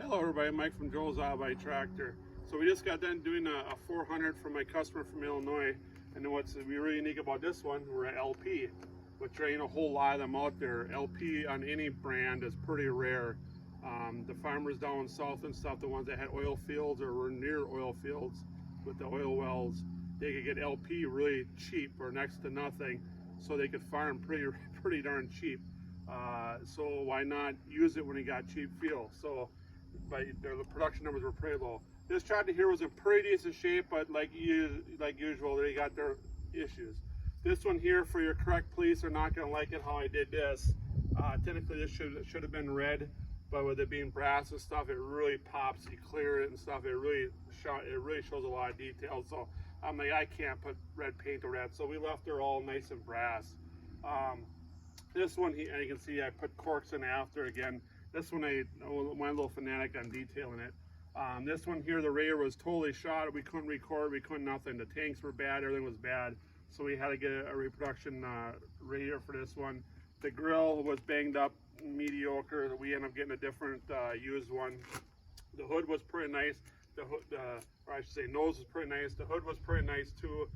Hello everybody, Mike from Joel's Auto Tractor. So we just got done doing a 400 for my customer from Illinois, and what's really unique about this one, we're at LP, which there ain't a whole lot of them out there. LP on any brand is pretty rare. The farmers down south and stuff, the ones that had oil fields or were near oil fields with the oil wells, they could get LP really cheap or next to nothing, so they could farm pretty darn cheap. So why not use it when you got cheap fuel? So the production numbers were pretty low. This tractor here was in pretty decent shape, but like usual, they got their issues. This one here, for your correct police, are not going to like it how I did this. Technically, this should have been red, but with it being brass and stuff, it really pops. You clear it and stuff. It really shows a lot of detail. So I'm like, I can't put red paint over that. So we left her all nice and brass. This one, and you can see I put corks in after again. This one, I went a little fanatic on detailing it. This one here, the radiator was totally shot. We couldn't record, we couldn't nothing. The tanks were bad, everything was bad. So we had to get a reproduction radiator for this one. The grill was banged up, mediocre. We ended up getting a different used one. The hood was pretty nice. The hood, or I should say, nose was pretty nice. The hood was pretty nice too.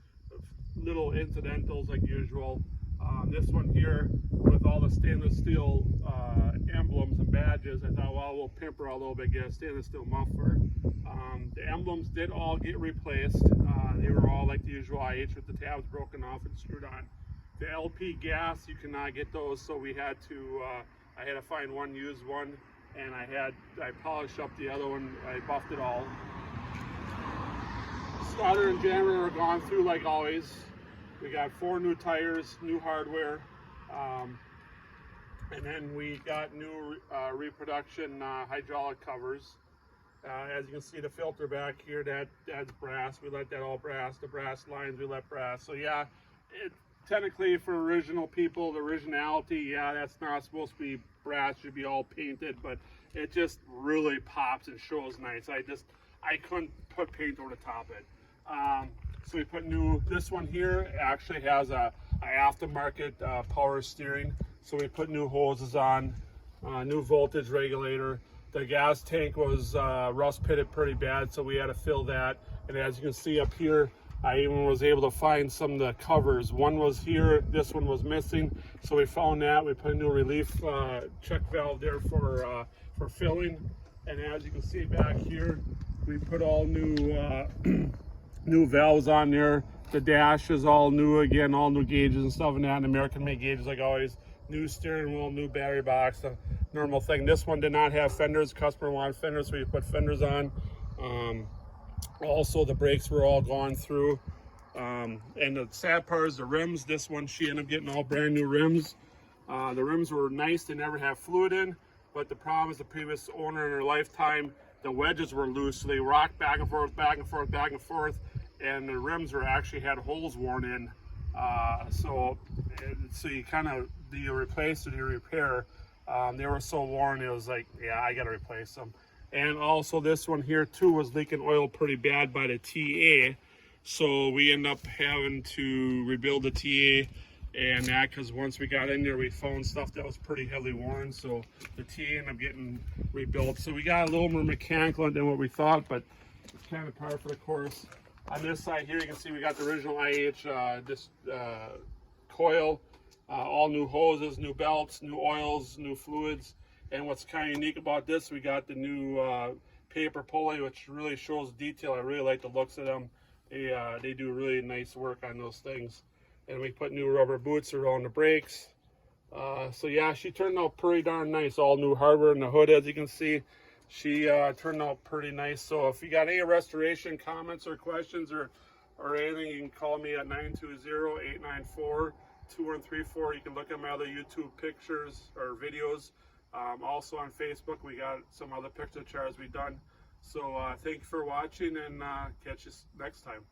Little incidentals like usual. This one here, with all the stainless steel emblems and badges, I thought, well, we'll pimp her a little bit, get a stainless steel muffler. The emblems did all get replaced. They were all like the usual IH with the tabs broken off and screwed on. The LP gas, you cannot get those, so we had to, I had to find one used one, and I polished up the other one. I buffed it all. Starter and generator are gone through like always. We got 4 new tires, new hardware, and then we got new reproduction hydraulic covers. As you can see, the filter back here, that's brass. We let that all brass. The brass lines, we let brass. So yeah, technically for original people, the originality, yeah, that's not supposed to be brass. Should be all painted, but it just really pops and shows nice. I couldn't put paint over the top of it. So we put this one here actually has a aftermarket power steering. So we put new hoses on, new voltage regulator. The gas tank was rust pitted pretty bad, so we had to fill that. And as you can see up here, I even was able to find some of the covers. One was here, this one was missing. So we found that. We put a new relief check valve there for filling. And as you can see back here, we put all new new valves on there. The dash is all new again, all new gauges and stuff and that, and American made gauges like always. New steering wheel, new battery box, the normal thing. This one did not have fenders. Customer wanted fenders, so we put fenders on. Also, the brakes were all gone through. And the sad part is the rims. This one, she ended up getting all brand new rims. The rims were nice. They never have fluid in, but the problem is the previous owner in her lifetime, the wedges were loose, so they rocked back and forth, back and forth, back and forth, and the rims were actually had holes worn in. So you kind of, do you replace or do you repair? They were so worn, it was like, yeah, I got to replace them. And also this one here too was leaking oil pretty bad by the TA. So we end up having to rebuild the TA and that, because once we got in there, we found stuff that was pretty heavily worn. So the TA ended up getting rebuilt. So we got a little more mechanical than what we thought, but it's kind of par for the course. On this side here, you can see we got the original IH coil, all new hoses, new belts, new oils, new fluids. And what's kind of unique about this, we got the new paper pulley, which really shows detail. I really like the looks of them. They do really nice work on those things. And we put new rubber boots around the brakes. So yeah, she turned out pretty darn nice. All new hardware in the hood, as you can see. She turned out pretty nice. So if you got any restoration comments or questions or anything, you can call me at 920-894-2134. You can look at my other YouTube pictures or videos. Also on Facebook, we got some other picture charts we've done. So thank you for watching, and catch you next time.